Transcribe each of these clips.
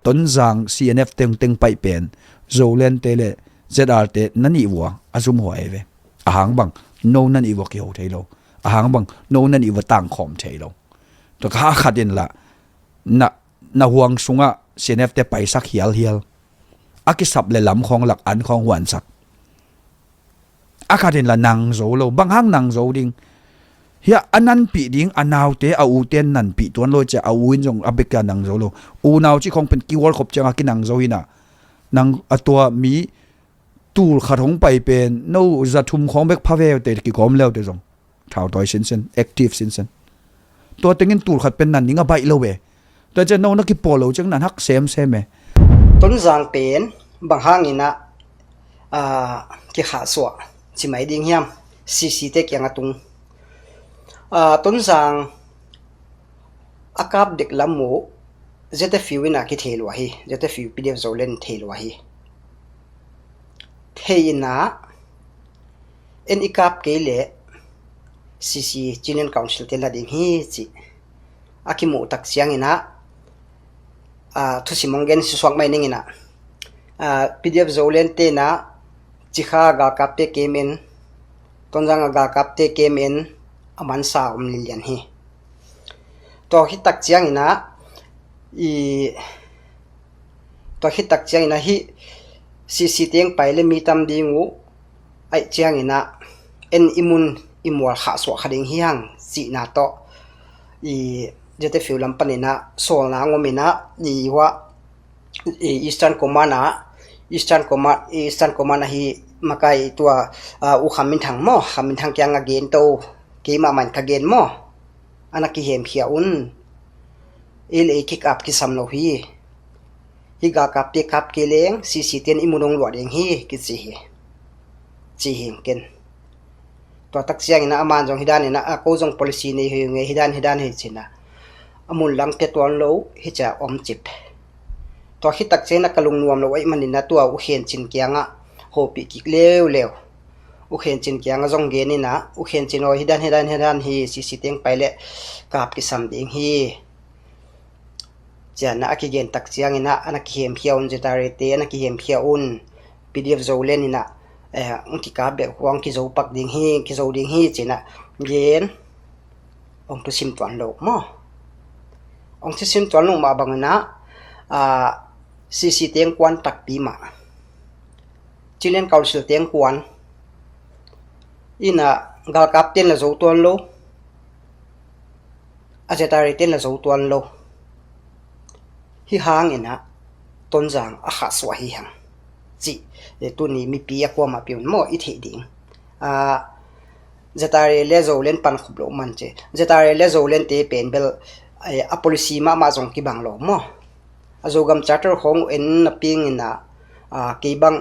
Tonzang CNF teng pai pen zolen tele ZR te nani wa azum ho eve ahang bang no nani wa ki ho thailo ahang bang no nani wa tang khom thailo to kha khatin la na huang sunga CNF te paisa hial aki sap le lam khong lak an khong wan sak akhatin la nang zo lo banghang nang zo ding hia anan pi ding anaw te au ten nan pi tuan lo cha au in jong abeka nang zo lo u naw chi khong pen ki world cup changa ki nang zo hina nang atwa mi tur kharong pai pen no za thum khong bek phawe te ki gom leo te jong thau toy sin active sin to tengin tur khat pen nan ninga bai lo we ta cha no na ki polo chang nan hak sem me Tonzang pen banghang ina ki khahsuah chi mai ding hiam cc te kyang atung Tonzang akap dek lamu zeta fiwina ki thelwa hi zeta fiw pdf zolen thelwa hi thei na en ikap ke le cc chinen council te la ding hi chi akimu tak siang ina thusimongen si suak mai ningina pdf zolen te na chikha ga kapte kemen Tonzang ga kapte kemen aman sa lilian hi to hi tak chiang ina hi cc teng pai le mi tam dingu ai chiang ina en imun imwal khahsuah khading hiang chi na to jete fiu lampanina sol na ngomina ni wa eastern command hi makai tua u khamin thang kyang again to ke ma man ka gen mo anaki hem khia un il e kick up ki samlo hi ga kap te kap ke leng cc ten imunong lo ding hi ki chi him ken to tak siang ina aman jong hidan ina ko jong policy nei hi nge hidan hi china amun lang te ton lo hi cha om chip to hi tak chena kalung nuam lo ai manina tua u khen chin kyanga hopi ki lew u khen chin kyanga jong ge ni na u khen chin o hidan hi cc teng paile kap ki sam ding hi jana aki gen tak chiang ina anaki hem hiaun jetare te anaki hem hiaun pdf zolen ina ki ka be huang ki zo pak ding hi china gen ong tu sim tuan lo mo ong tu sim tuan lo ma bangna cc teng kwan tak pi ma chilen council teng kwan ina gal captain la zo tuan lo ajetari ten la zo tuan lo hi hang ina Tonzang a khahsuah hi hang chi tu ni mi pi akwa ma piun mo i the ding zetare le zolen pan khublo man che zetare le zolen te pen bel a policy ma jong ki bang lo mo a zogam charter khong en na ping ina ke bang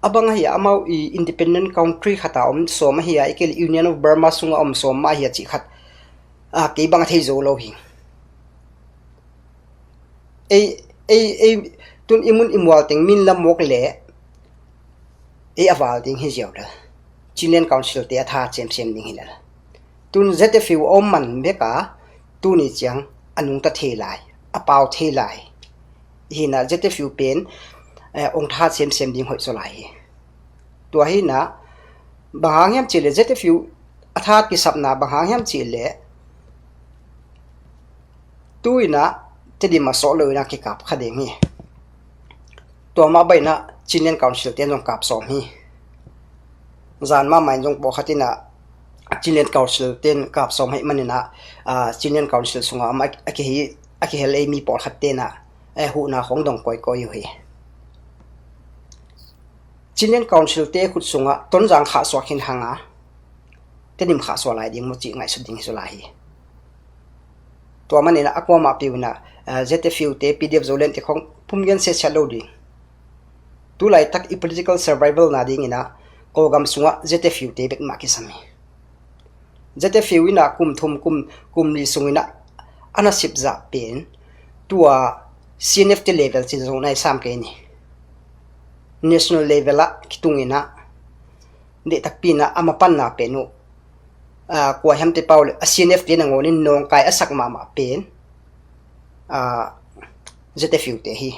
abang hi amau independent country khata so ma hi ikel union of Burma sunga so ma hi chi khat ke bang thei zo lo hi tun imun imwal ting min lam mok le aval ding hi jiao da chilen council te tha chem ding hi la tun zete fiu om man beka tu ni chang anung ta the lai apau the lai hi na zete fiu pen ong tha chem ding hoi zolai to hi na banghang yam chile zete fiu atha ki sapna banghang yam chile tuina tedi ma so lo na ki kap khadeng hi to ma bai na chilen council ten jong kap som hi zan ma mai jong bo khatina chilen council ten kap som hi manina chilen council sunga ma aki hel mi por khatte na hu na khong dong koi hi chilen council te khut sunga Tonzang khahsuah khin hanga tedim khahsuah lai ding mo chi ngai su ding zolai hi to manina akwa ma piuna zete fiu te pdf zolen te khong pumgen se chalo di tu lai tak i political survival na ding ina zogam sunga zete fiu te bek ma ki sami zete fiu ina kum li sungina ana sip za pen tua CNF te level chi zo nai sam ke ni national level a kitungina de takpina amapan na penu kwa hem te paul CNF te na ngonin nong kai asak ma pen zete fiu te hi